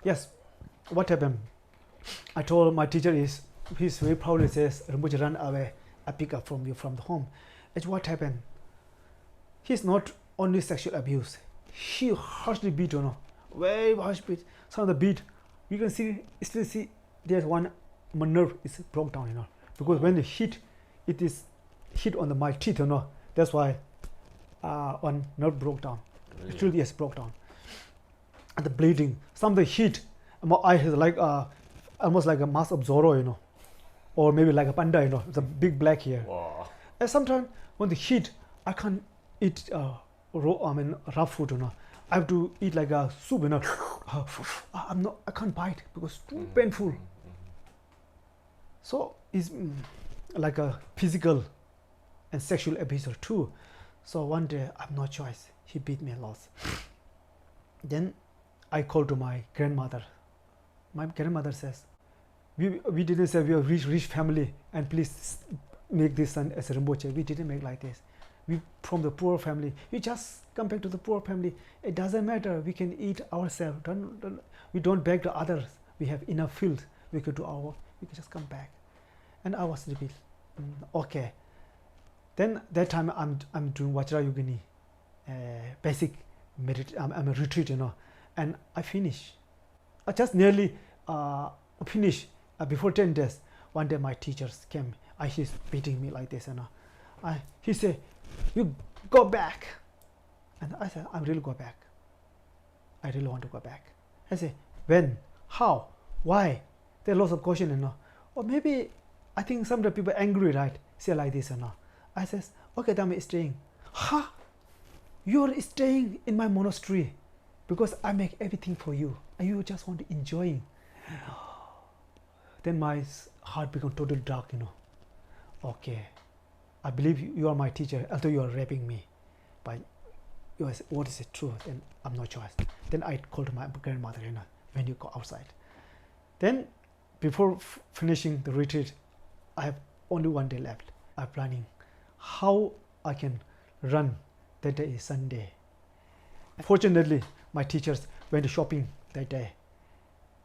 Yes, what happened? I told my teacher he's very proudly says, Rinpoche ran away, I pick up from you from the home. And what happened? He's not only sexual abuse. He harshly beat, very harsh beat. Some of the beat, you can still see there's one nerve is broke down, because when the hit, it is hit on my teeth, that's why one nerve broke down. Really? It really is broke down. And the bleeding, some of the heat, my eye is like almost like a mass of Zorro, or maybe like a panda, it's a big black here. Wow. And sometimes when the heat, I can't eat raw food, I have to eat like a soup, I can't bite because it's too painful. So it's like a physical and sexual abuser too. So one day I have no choice. He beat me a lot. Then I called to my grandmother. My grandmother says, we didn't say we are rich family and please make this son as a Rinpoche. We didn't make like this. We from the poor family. We just come back to the poor family. It doesn't matter. We can eat ourselves. We don't beg the others. We have enough field. We could do our work. We can just come back. And I was a bit okay. Then that time I'm doing Vajrayogini, basic I'm a retreat, and I finish. I just nearly finish before 10 days. One day my teachers came. He's beating me like this, he said, "You go back," and I said, "I really go back. I really want to go back." I say, "When? How? Why?" There are lots of questions, or maybe I think some of the people angry, right? Say like this, I says, "Okay, then I'm staying." "Huh? You're staying in my monastery because I make everything for you and you just want to enjoy." Then my heart become totally dark, Okay, I believe you are my teacher, although you are raping me, but what is it true? Then I'm no choice. Then I called my grandmother, when you go outside. Then before finishing the retreat, I have only one day left. I'm planning how I can run. That day is Sunday. Fortunately, my teachers went shopping that day,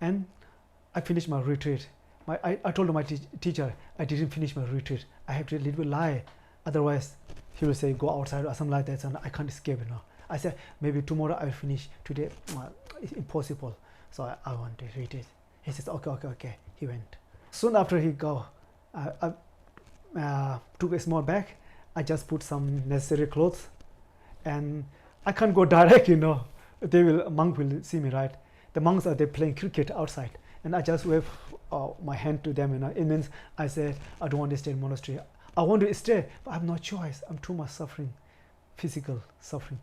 and I finished my retreat. I told my teacher I didn't finish my retreat. I have to little lie, otherwise he will say go outside or something like that, and I can't escape. I said maybe tomorrow I will finish. Today it's impossible. So I want to retreat. He says okay. He went. Soon after he go, I took a small bag. I just put some necessary clothes, and I can't go direct. Monk will see me, right? The monks are playing cricket outside, and I just wave my hand to them. It means I say I don't want to stay in monastery. I want to stay, but I have no choice. I'm too much suffering, physical suffering,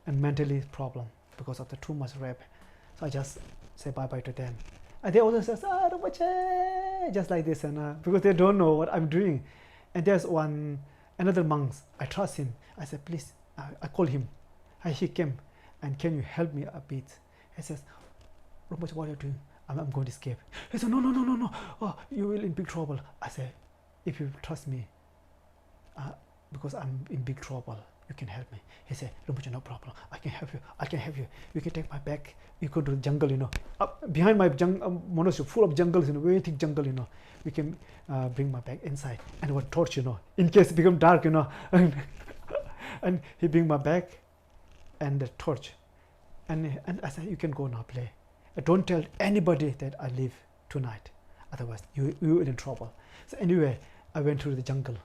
and mentally problem because of the too much rape. So I just say bye bye to them. And they also says, Rinpoche, just like this, and because they don't know what I'm doing. And there's another monk, I trust him. I said, please, I call him. And he came, and can you help me a bit? He says, Rinpoche, what are you doing? I'm going to escape. He said, no. Oh, you will in big trouble. I said, if you trust me, because I'm in big trouble, you can help me. He said, Rinpoche, no problem. I can help you. You can take my bag. You go to the jungle, behind my monastery, full of jungles, very thick jungle, We can bring my bag inside and what torch, in case it become dark, and he bring my bag and the torch, and I said, you can go now, play. Don't tell anybody that I leave tonight, otherwise you will in trouble. So anyway, I went through the jungle,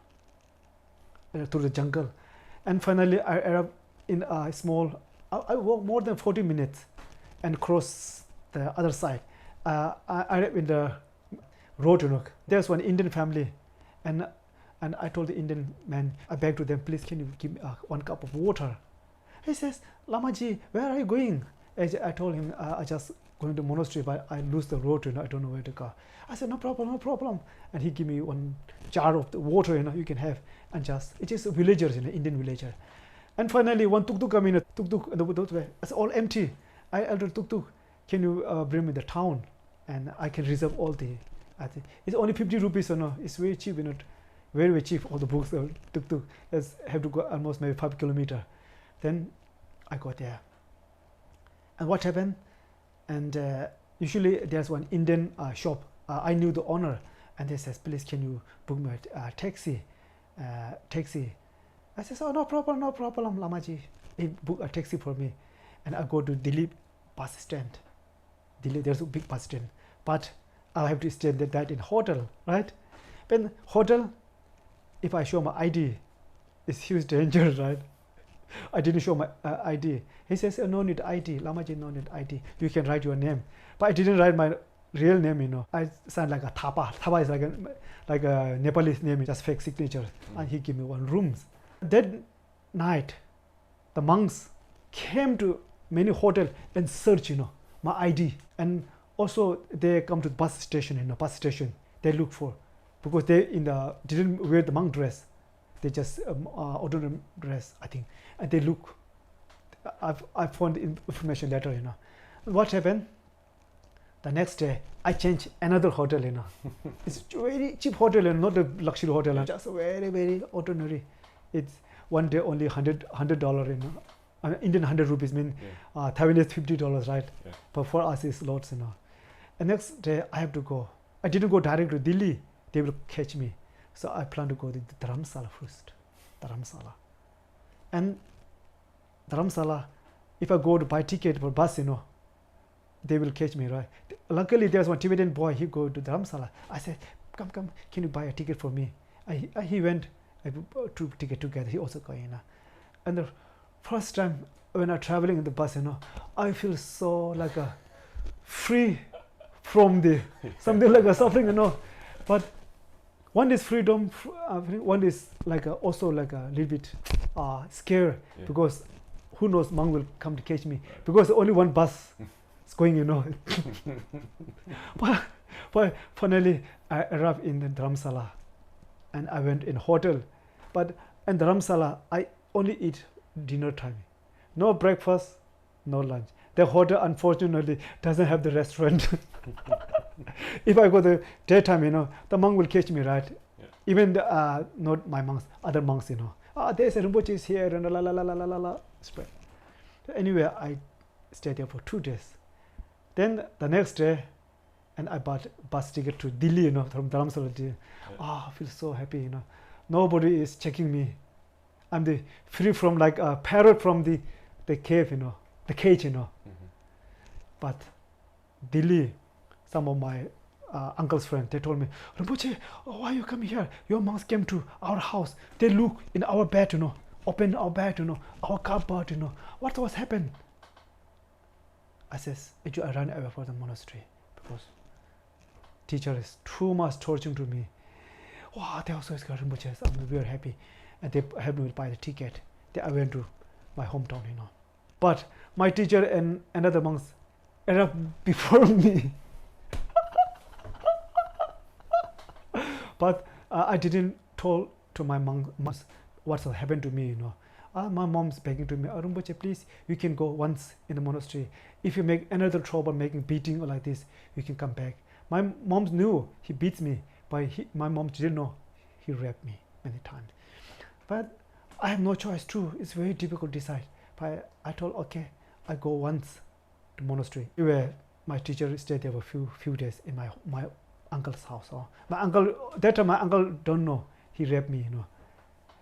and finally I arrived in a small. I walked more than 40 minutes, and cross the other side. I arrived in the road. There's one Indian family, and I told the Indian man, I begged to them, please can you give me 1 cup of water? He says, Lamaji, where are you going? I told him I just going to monastery, but I lose the road, I don't know where to go. I said, no problem. And he gave me 1 jar of the water, you can have, and just, it is villagers, Indian villager. And finally, one tuk-tuk come in, it's all empty. I ordered tuk-tuk, can you bring me the town? And I can reserve all the, I think, it's only 50 rupees, it's very cheap, very cheap, all the books, tuk-tuk, have to go almost maybe 5 kilometers. Then I got there. And what happened? And Usually there's one Indian shop. I knew the owner, and they says, please can you book me a taxi? Taxi. I says, oh, no problem, Lamaji. He booked a taxi for me. And I go to Delhi bus stand. Delhi, there's a big bus stand. But I have to stay that night in hotel, right? But hotel, if I show my ID, it's huge danger, right? I didn't show my ID. He says, oh, no need ID. Lamaji, no need ID. You can write your name. But I didn't write my real name, you know. I signed like a Thapa. Thapa is like a Nepalese name, just fake signature. And he gave me one room. That night, the monks came to many hotels and search, you know, my ID. And also they come to the bus station, you know, bus station. They look for, because they didn't wear the monk dress. They just ordinary dress, I think. And they look. I found the information later, you know. What happened? The next day, I changed another hotel, you know. It's very cheap hotel, and not a luxury hotel, just very, very ordinary. It's one day only $100, you know. Indian 100 rupees mean Taiwanese $50, right? Yeah. But for us, it's lots, you know. The next day, I have to go. I didn't go direct to Delhi. They will catch me. So I plan to go to the Dharamsala first. Dharamsala. And Dharamsala, if I go to buy ticket for bus, you know, they will catch me, right? Luckily, there's one Tibetan boy. He go to Dharamsala. I said, come, can you buy a ticket for me? He went. I took ticket together. He also going, you know. And the first time when I'm traveling in the bus, you know, I feel so like a free from the something like a suffering, you know. But one is freedom. One is like also like a little bit scared, because who knows, monk will come to catch me, because only one bus is going, you know. But finally, I arrived in the Dharamsala, and I went in hotel. But in Dharamsala, I only eat dinner time. No breakfast, no lunch. The hotel, unfortunately, doesn't have the restaurant. If I go the daytime, you know, the monk will catch me, right? Yeah. Even not my monks, other monks, you know. There's a Rinpoche is here, and la. Spread. So anyway, I stayed there for 2 days. Then the next day, and I bought bus ticket to Delhi, you know, from Dharamsala. Yeah. I feel so happy, you know. Nobody is checking me. I'm free from like a parrot from the cave, you know, the cage, you know. Mm-hmm. But Delhi, some of my uncle's friends, they told me, Rinpoche, why you come here? Your monks came to our house. They look in our bed, you know, open our bed, you know, our cupboard, you know. What was happened? I says, I ran away from the monastery because teacher is too much torturing to me. Wow, they also got Rinpoche. I'm very happy. And they helped me buy the ticket. Then I went to my hometown, you know. But my teacher and another monks arrived before me. But I didn't tell to my monks what happened to me, you know. My mom's begging to me, Rinpoche, please, you can go once in the monastery. If you make another trouble, making beating or like this, you can come back. My mom knew he beats me, but my mom didn't know he raped me many times. But I have no choice too. It's very difficult to decide. But I told, okay, I go once to monastery. Anyway, my teacher stayed there for a few days in my uncle's house. That time my uncle don't know he raped me, you know.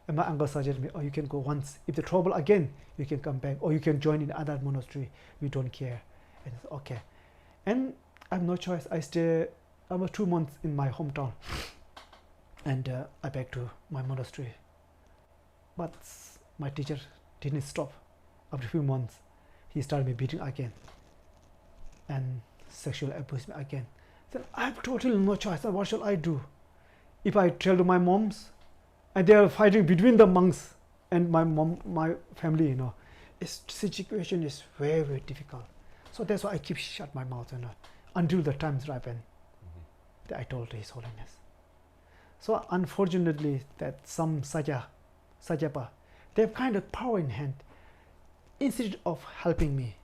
And my uncle suggested me, you can go once. If the trouble again, you can come back, or you can join in other monastery. We don't care. And I said, okay. And I have no choice. I stay almost 2 months in my hometown, and I back to my monastery. But my teacher didn't stop. After a few months, he started me beating again, and sexually abused me again. Then I have totally no choice. What shall I do? If I tell to my moms, and they are fighting between the monks and my family, you know, the situation is very, very difficult. So that's why I keep shut my mouth, you know, until the times ripen. That I told His Holiness. So unfortunately, that some Sakyapa, they have kind of power in hand. Instead of helping me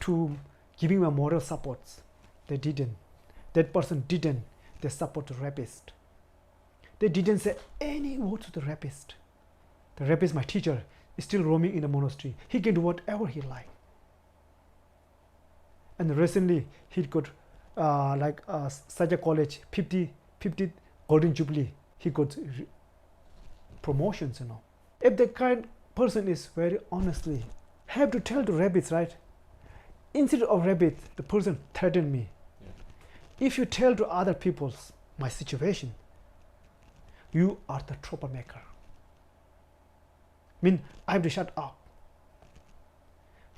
to giving me moral supports, they didn't. That person didn't. They support the rapist. They didn't say any word to the rapist. The rapist, my teacher, is still roaming in the monastery. He can do whatever he likes. And recently he got Sakya College 50 Golden Jubilee. He got promotions, If the kind person is very honestly, have to tell the rabbits, right? Instead of rabbit, the person threatened me. Yeah. If you tell to other people my situation, you are the troublemaker. I have to shut up.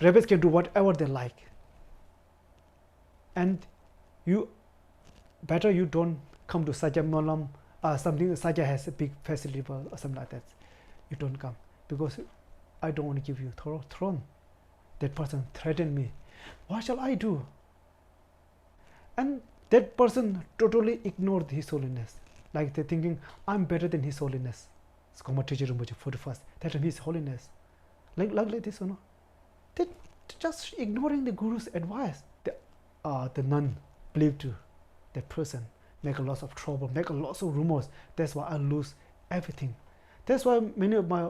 Rabbits can do whatever they like. And you don't come to Sajja Malam, something Sajja has a big facility or something like that. You don't come because I don't want to give you throne. That person threatened me. What shall I do? And that person totally ignored His Holiness. Like they're thinking, I'm better than His Holiness. Sakya Trizin Rinpoche 41st. That His Holiness. Like this, They're just ignoring the Guru's advice. The nun believed to that person, make a lot of trouble, make a lot of rumors. That's why I lose everything. That's why many of my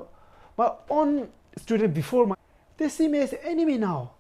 own students before they see me as an enemy now.